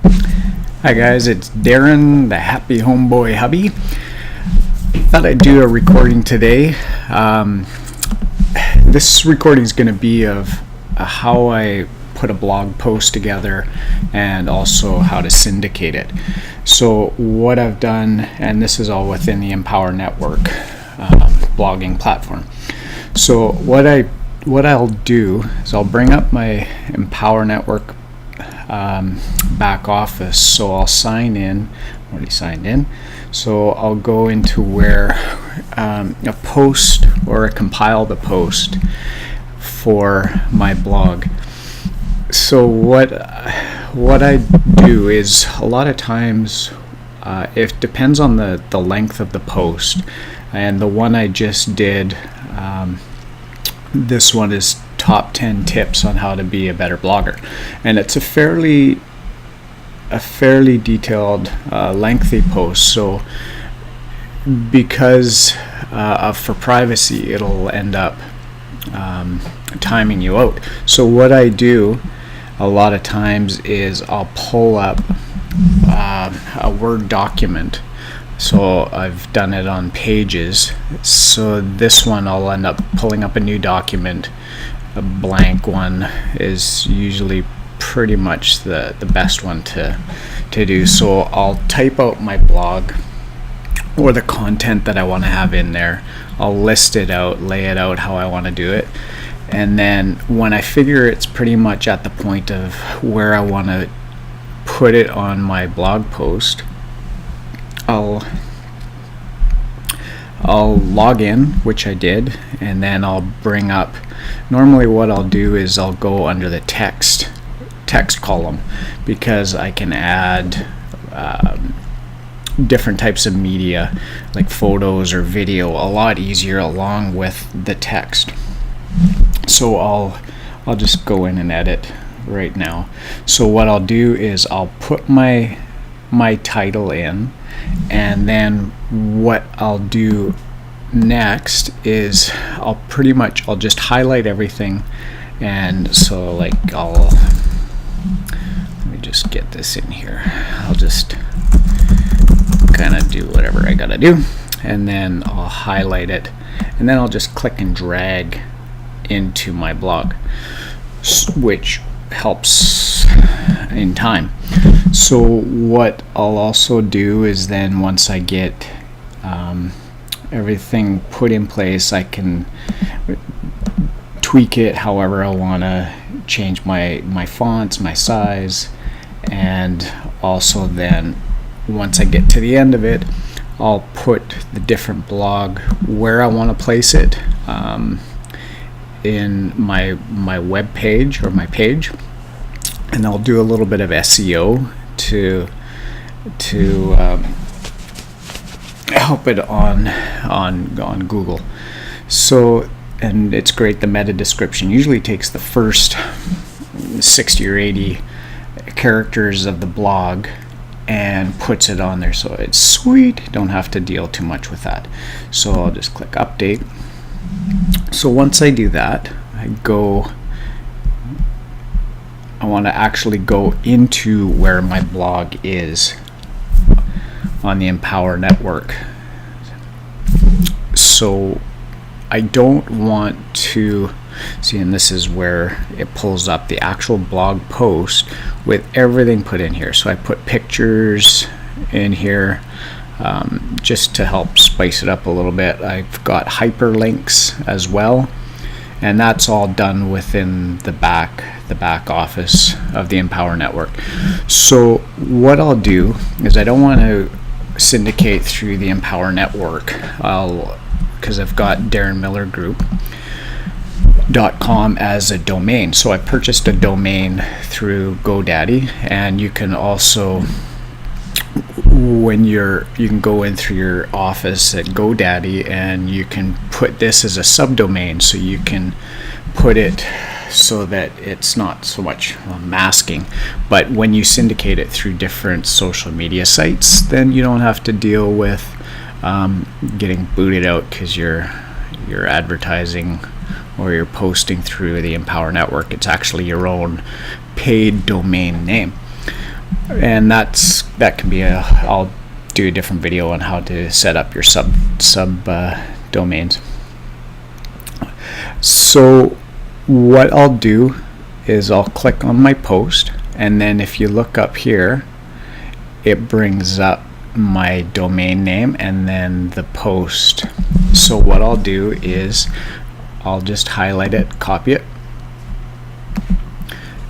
Hi guys, it's Darren, the Happy Homeboy Hubby. Thought I'd do a recording today. This recording is going to be of how I put a blog post together and also how to syndicate it. So what I've done, and this is all within the Empower Network blogging platform. So what I'll do is I'll bring up my Empower Network back office. So I'll sign in. I'm already signed in. So I'll go into where a post or compile the post for my blog. So what I do is a lot of times it depends on the length of the post, and the one I just did, this one is top 10 tips on how to be a better blogger, and it's a fairly detailed lengthy post. So because for privacy, it'll end up timing you out. So what I do a lot of times is I'll pull up a Word document. So I've done it on Pages. So this one I'll end up pulling up a new document. A blank one is usually pretty much the best one to do. So I'll type out my blog or the content that I want to have in there. I'll list it out, lay it out how I want to do it. And then when I figure it's pretty much at the point of where I want to put it on my blog post, I'll log in, which I did, and then I'll bring up, normally what I'll do is I'll go under the text column, because I can add different types of media like photos or video a lot easier along with the text. So I'll just go in and edit right now. So what I'll do is I'll put my title in, and then what I'll do next is I'll just highlight everything. And so like let me just get this in here. I'll just kind of do whatever I gotta do, and then I'll highlight it, and then I'll just click and drag into my blog, which helps in time. So what I'll also do is then once I get everything put in place, I can tweak it however I want to, change my fonts, my size, and also then once I get to the end of it, I'll put the different blog where I want to place it in my web page or my page, and I'll do a little bit of SEO to help it on Google. So, and it's great, the meta description usually takes the first 60 or 80 characters of the blog and puts it on there, so it's sweet, don't have to deal too much with that. So I'll just click update. So once I do that, I want to actually go into where my blog is on the Empower Network. So I don't want to see, and this is where it pulls up the actual blog post with everything put in here. So I put pictures in here just to help spice it up a little bit. I've got hyperlinks as well, and that's all done within the back office of the Empower Network. So what I'll do is I don't want to syndicate through the Empower Network, because I've got darrenmillergroup.com as a domain. So I purchased a domain through GoDaddy, and you can also, you can go in through your office at GoDaddy and you can put this as a subdomain, so you can put it so that it's not so much masking. But when you syndicate it through different social media sites, then you don't have to deal with getting booted out because you're advertising or you're posting through the Empower Network. It's actually your own paid domain name. and that can be I'll do a different video on how to set up your sub domains. So what I'll do is I'll click on my post, and then if you look up here, it brings up my domain name and then the post. So what I'll do is I'll just highlight it, copy it,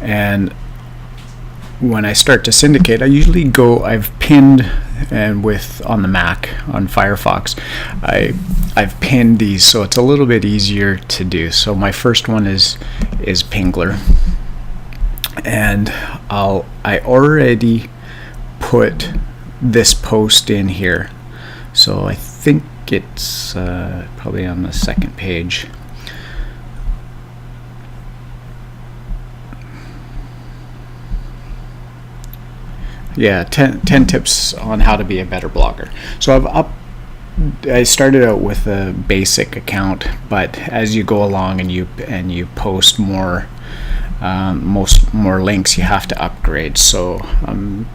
and when I start to syndicate, I usually I've pinned, and on the Mac, on Firefox, I've pinned these so it's a little bit easier to do. So my first one is Pingler, and I already put this post in here, so I think it's probably on the second page. Yeah, 10 tips on how to be a better blogger. So I started out with a basic account, but as you go along and you post more links, you have to upgrade. So I'm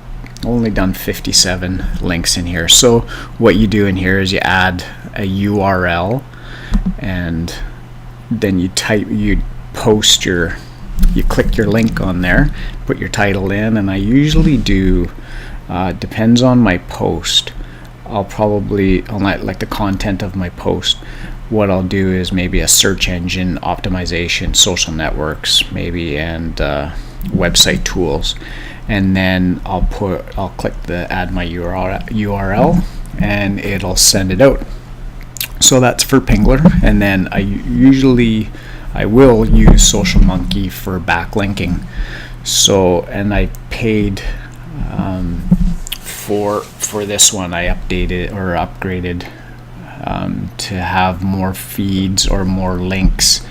only done 57 links in here. So what you do in here is you add a URL, and then you click your link on there, put your title in, and I usually do, depends on my post, I'll like the content of my post. What I'll do is maybe a search engine optimization, social networks maybe, and website tools, and then I'll click the add my URL, and it'll send it out. So that's for Pingler, and then I will use SocialMonkey for backlinking. So, and I paid for this one. I updated or upgraded to have more feeds or more links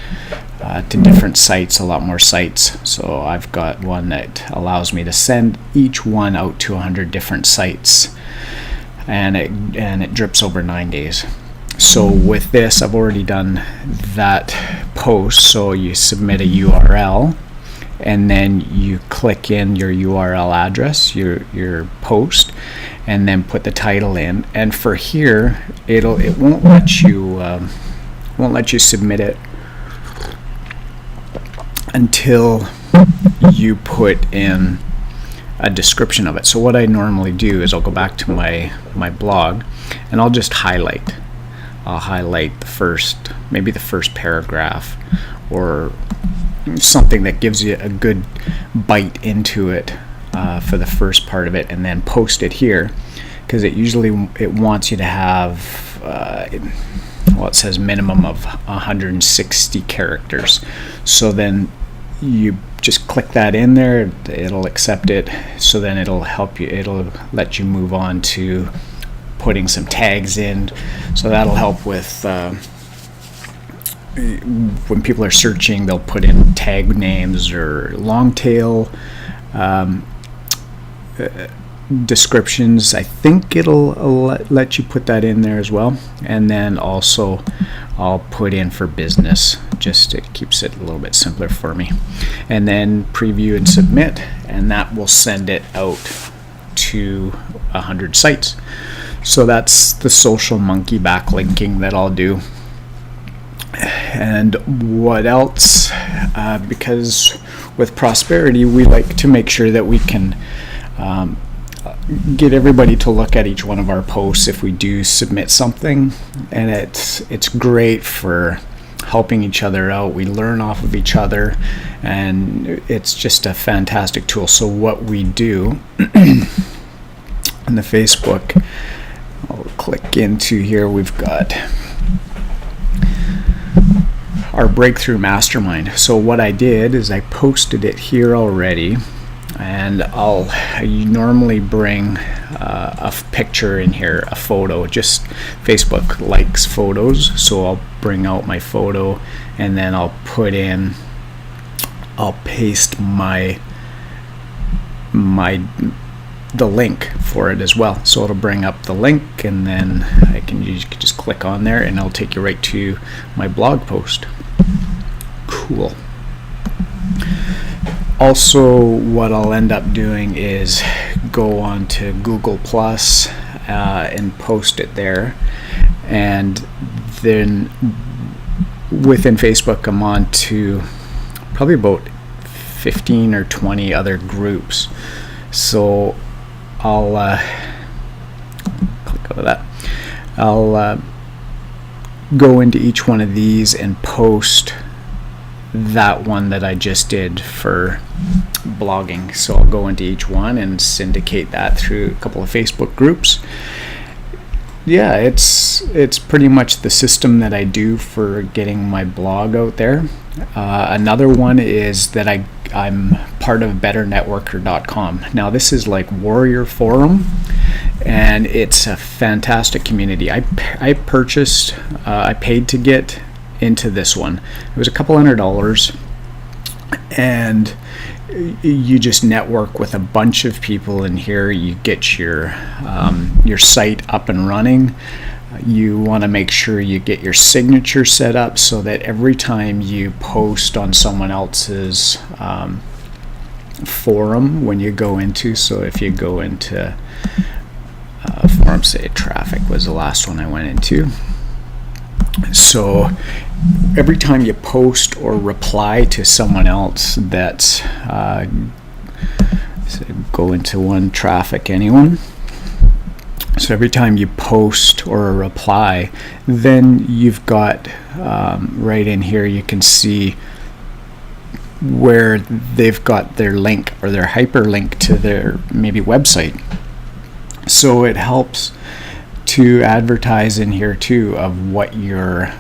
to different sites, a lot more sites. So I've got one that allows me to send each one out to 100 different sites, and it drips over 9 days. So with this, I've already done that post. So you submit a URL, and then you click in your URL address, your post, and then put the title in. And for here, it won't let you submit it until you put in a description of it. So what I normally do is I'll go back to my blog, and I'll just highlight. I'll highlight maybe the first paragraph, or something that gives you a good bite into it for the first part of it, and then post it here, because it wants you to have it says minimum of 160 characters. So then you just click that in there, it'll accept it, so then it'll let you move on to putting some tags in. So that'll help with when people are searching, they'll put in tag names or long tail descriptions. I think it'll let you put that in there as well. And then also I'll put in for business, just it keeps it a little bit simpler for me. And then preview and submit, and that will send it out to 100 sites. So that's the SocialMonkey backlinking that I'll do. And what else? Because with Prosperity, we like to make sure that we can get everybody to look at each one of our posts if we do submit something, and it's great for helping each other out. We learn off of each other, and it's just a fantastic tool. So what we do in the Facebook, I'll click into here, we've got our Breakthrough Mastermind. So what I did is I posted it here already, and I normally bring a picture in here, a photo. Just Facebook likes photos, so I'll bring out my photo, and then I'll paste the link for it as well. So it'll bring up the link, and then you can just click on there, and it'll take you right to my blog post. Cool. Also, what I'll end up doing is go on to Google Plus and post it there, and then within Facebook I'm on to probably about 15 or 20 other groups. So I'll click out of that. I'll go into each one of these and post that one that I just did for blogging. So I'll go into each one and syndicate that through a couple of Facebook groups. Yeah, it's pretty much the system that I do for getting my blog out there. Another one is that I'm part of betternetworker.com. Now this is like Warrior Forum, and it's a fantastic community. I paid to get into this one. It was a couple $100, and you just network with a bunch of people in here. You get your site up and running. You want to make sure you get your signature set up so that every time you post on someone else's forum, when you go into, so if you go into forum, say traffic was the last one I went into. So every time you post or reply to someone else that's go into one traffic anyone. So every time you post or a reply, then you've got right in here you can see where they've got their link or their hyperlink to their maybe website. So it helps to advertise in here too of what your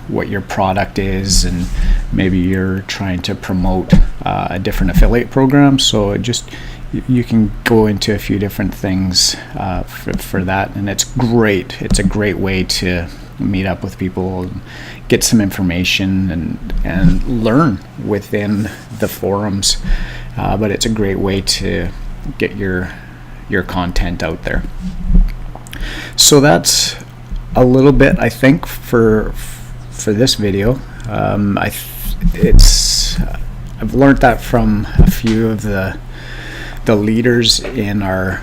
product is, and maybe you're trying to promote a different affiliate program. So it just, you can go into a few different things for that, and it's great. It's a great way to meet up with people, get some information, and learn within the forums. But it's a great way to get your content out there. So that's a little bit, I think, for this video. I've learned that from a few of the leaders in our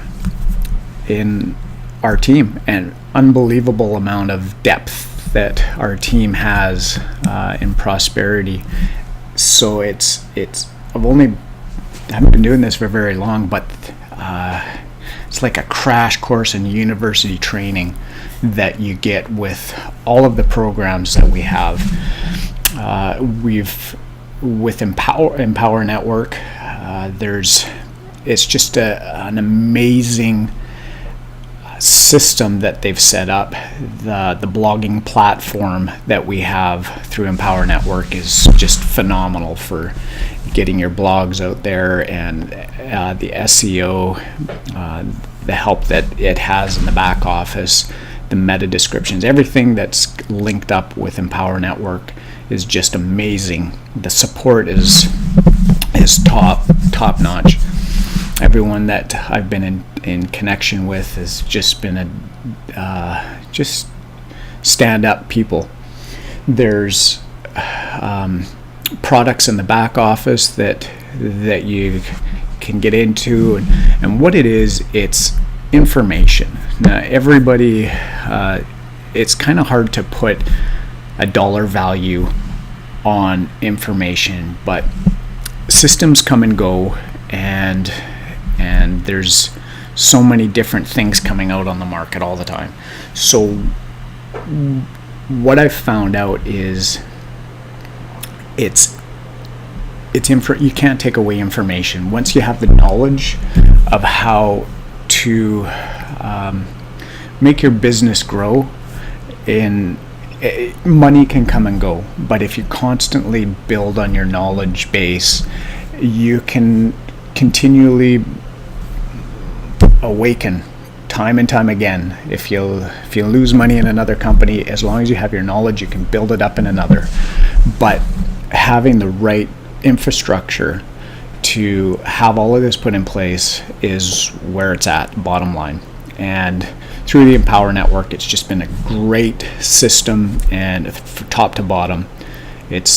team, and unbelievable amount of depth that our team has in prosperity. So I haven't been doing this for very long, but it's like a crash course in university training that you get with all of the programs that we have. With Empower Network, it's just an amazing system that they've set up. The blogging platform that we have through Empower Network is just phenomenal for getting your blogs out there, and the SEO, the help that it has in the back office, the meta descriptions, everything that's linked up with Empower Network is just amazing. The support is top notch. Everyone that I've been in connection with has just been just stand up people. There's products in the back office that you can get into, and what it is, it's information. Now everybody, it's kind of hard to put a dollar value on information, but systems come and go, and there's so many different things coming out on the market all the time. So what I've found out is you can't take away information. Once you have the knowledge of how to make your business grow, money can come and go, but if you constantly build on your knowledge base, you can continually awaken time and time again. If you lose money in another company, as long as you have your knowledge, you can build it up in another. But having the right infrastructure to have all of this put in place is where it's at, bottom line. And through the Empower Network, it's just been a great system, and from top to bottom, it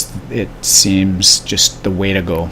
seems just the way to go.